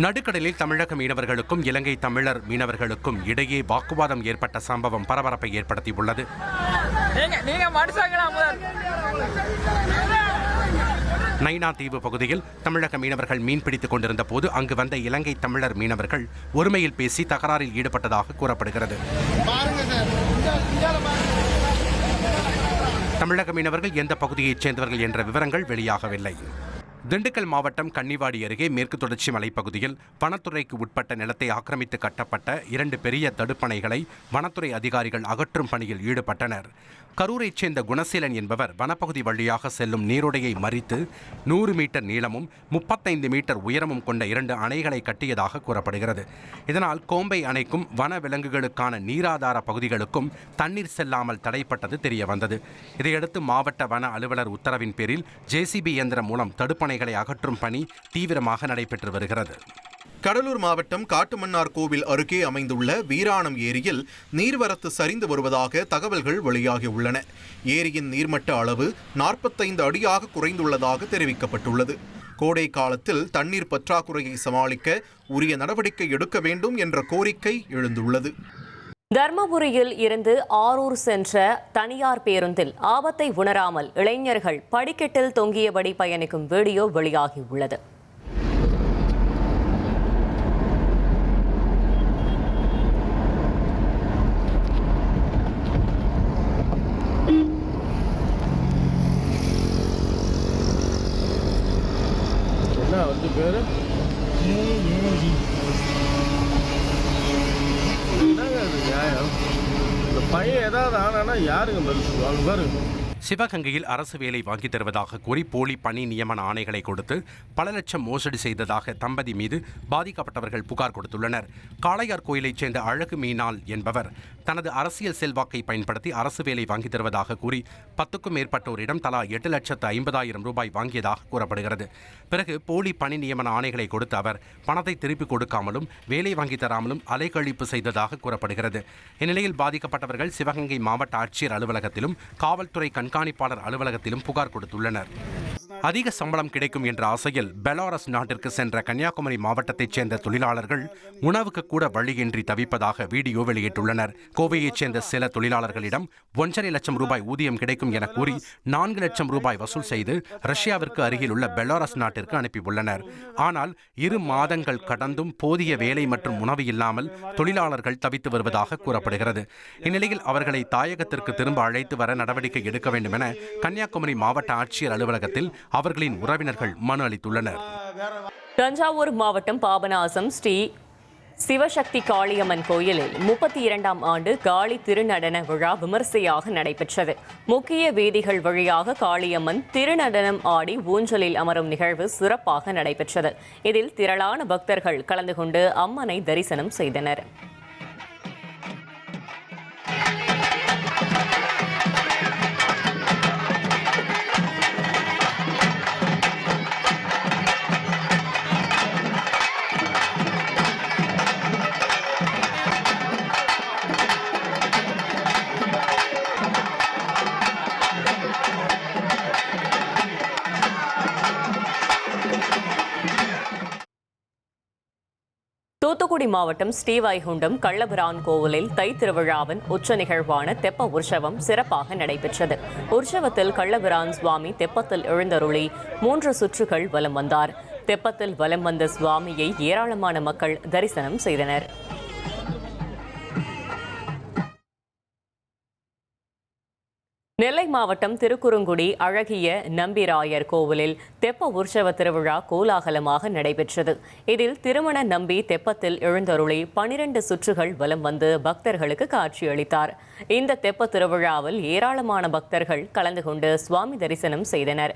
நடுக்கடலில் தமிழக மீனவர்களுக்கும் இலங்கை தமிழர் மீனவர்களுக்கும் இடையே வாக்குவாதம் ஏற்பட்ட சம்பவம் பரபரப்பை ஏற்படுத்தியுள்ளது. நைனா தீவு பகுதியில் தமிழக மீனவர்கள் மீன்பிடித்துக் கொண்டிருந்த போது அங்கு வந்த இலங்கை தமிழர் மீனவர்கள் ஒருமையில் பேசி தகராறில் ஈடுபட்டதாக கூறப்படுகிறது. தமிழக மீனவர்கள் எந்த பகுதியைச் சேர்ந்தவர்கள் என்ற விவரங்கள் வெளியாகவில்லை. திண்டுக்கல் மாவட்டம் கன்னிவாடி அருகே மேற்கு தொடர்ச்சி மலைப்பகுதியில் வனத்துறைக்கு உட்பட்ட நிலத்தை ஆக்கிரமித்து கட்டப்பட்ட 2 பெரிய தடுப்பணைகளை வனத்துறை அதிகாரிகள் அகற்றும் பணியில் ஈடுபட்டனர். கரூரைச் சேர்ந்த குணசீலன் என்பவர் வனப்பகுதி வழியாக செல்லும் நீரோடையை மறித்து 100 மீட்டர் நீளமும் 35 மீட்டர் உயரமும் கொண்ட 2 அணைகளை கட்டியதாக கூறப்படுகிறது. இதனால் கோம்பை அணைக்கும் வன விலங்குகளுக்கான நீராதார பகுதிகளுக்கும் தண்ணீர் செல்லாமல் தடைப்பட்டது தெரியவந்தது. இதையடுத்து மாவட்ட வன அலுவலர் உத்தரவின் பேரில் ஜேசிபி இயந்திரம் மூலம் தடுப்பணைகளை அகற்றும் பணி தீவிரமாக நடைபெற்று வருகிறது. கடலூர் மாவட்டம் காட்டுமன்னார் கோவில் அருகே அமைந்துள்ள வீராணம் ஏரியில் நீர்வரத்து சரிந்து வருவதாக தகவல்கள் வெளியாகியுள்ளன. ஏரியின் நீர்மட்ட அளவு 45 அடியாக குறைந்துள்ளதாக தெரிவிக்கப்பட்டுள்ளது. கோடை காலத்தில் தண்ணீர் பற்றாக்குறையை சமாளிக்க உரிய நடவடிக்கை எடுக்க வேண்டும் என்ற கோரிக்கை எழுந்துள்ளது. தர்மபுரியில் இருந்து ஆரூர் சென்ற தனியார் பேருந்தில் ஆபத்தை உணராமல் இளைஞர்கள் படிக்கட்டில் தொங்கியபடி பயணிக்கும் வீடியோ வெளியாகியுள்ளது. சிவகங்கையில் அரசு வேலை வாங்கி தருவதாக கூறி போலி பணி நியமன ஆணைகளை கொடுத்து பல லட்சம் மோசடி செய்ததாக தம்பதி மீது பாதிக்கப்பட்டவர்கள் புகார் கொடுத்துள்ளனர். காளையார் கோயிலைச் சேர்ந்த அழகு மீனால் என்பவர் தனது அரசியல் செல்வாக்கை பயன்படுத்தி அரசு வேலை வாங்கி தருவதாக கூறி 10க்கும் மேற்பட்டோரிடம் தலா 8,50,000 ரூபாய் வாங்கியதாக கூறப்படுகிறது. பிறகு போலி பணி நியமன ஆணைகளை கொடுத்த அவர் பணத்தை திருப்பிக் கொடுக்காமலும் வேலை வாங்கி தராமலும் அலைக்கழிப்பு செய்ததாக கூறப்படுகிறது. இந்நிலையில் பாதிக்கப்பட்டவர்கள் சிவகங்கை மாவட்ட ஆட்சியர் அலுவலகத்திலும் காவல்துறை கண்காணிப்பாளர் அலுவலகத்திலும் புகார் கொடுத்துள்ளனர். அதிக சம்பளம் கிடைக்கும் என்ற ஆசையில் பெலாரஸ் நாட்டிற்கு சென்ற கன்னியாகுமரி மாவட்டத்தைச் சேர்ந்த தொழிலாளர்கள் உணவுக்கு கூட வழியின்றி தவிப்பதாக வீடியோ வெளியிட்டுள்ளனர். கோவையைச் சேர்ந்த சில தொழிலாளர்களிடம் 1.5 லட்சம் ரூபாய் ஊதியம் கிடைக்கும் என கூறி 4 லட்சம் ரூபாய் வசூல் செய்து ரஷ்யாவிற்கு அருகில் உள்ள பெலாரஸ் நாட்டிற்கு அனுப்பியுள்ளனர். ஆனால் 2 மாதங்கள் கடந்தும் போதிய வேலை மற்றும் உணவு இல்லாமல் தொழிலாளர்கள் தவித்து வருவதாக கூறப்படுகிறது. இந்நிலையில் அவர்களை தாயகத்திற்கு திரும்ப அழைத்து வர நடவடிக்கை எடுக்க வேண்டும் என கன்னியாகுமரி மாவட்ட ஆட்சியர் அலுவலகத்தில் அவர்களின் உறவினர்கள் மனு அளித்துள்ளனர். தஞ்சாவூர் மாவட்டம் பாபநாசம் ஸ்ரீ சிவசக்தி காளியம்மன் கோயிலில் 32ஆம் ஆண்டு காளி திருநடன விழா விமர்சையாக நடைபெற்றது. முக்கிய வீதிகள் வழியாக காளியம்மன் திருநடனம் ஆடி ஊஞ்சலில் அமரும் நிகழ்வு சிறப்பாக நடைபெற்றது. இதில் திரளான பக்தர்கள் கலந்து கொண்டு அம்மனை தரிசனம் செய்தனர். தூத்துக்குடி மாவட்டம் ஸ்ரீவைகுண்டம் கள்ளபிரான் கோவிலில் தை திருவிழாவின் உச்ச நிகழ்வான தெப்ப உற்சவம் சிறப்பாக நடைபெற்றது. உற்சவத்தில் கள்ளபிரான் சுவாமி தெப்பத்தில் எழுந்தருளி 3 சுற்றுகள் வலம் வந்தார். தெப்பத்தில் வலம் வந்த சுவாமியை ஏராளமான மக்கள் தரிசனம் செய்தனர். நெல்லை மாவட்டம் திருக்குறுங்குடி அழகிய நம்பிராயர் கோவிலில் தெப்ப உற்சவ திருவிழா கோலாகலமாக நடைபெற்றது. இதில் திருமண நம்பி தெப்பத்தில் எழுந்தருளி 12 சுற்றுகள் வலம் வந்து பக்தர்களுக்கு காட்சியளித்தார். இந்த தெப்ப திருவிழாவில் ஏராளமான பக்தர்கள் கலந்து கொண்டு சுவாமி தரிசனம் செய்தனர்.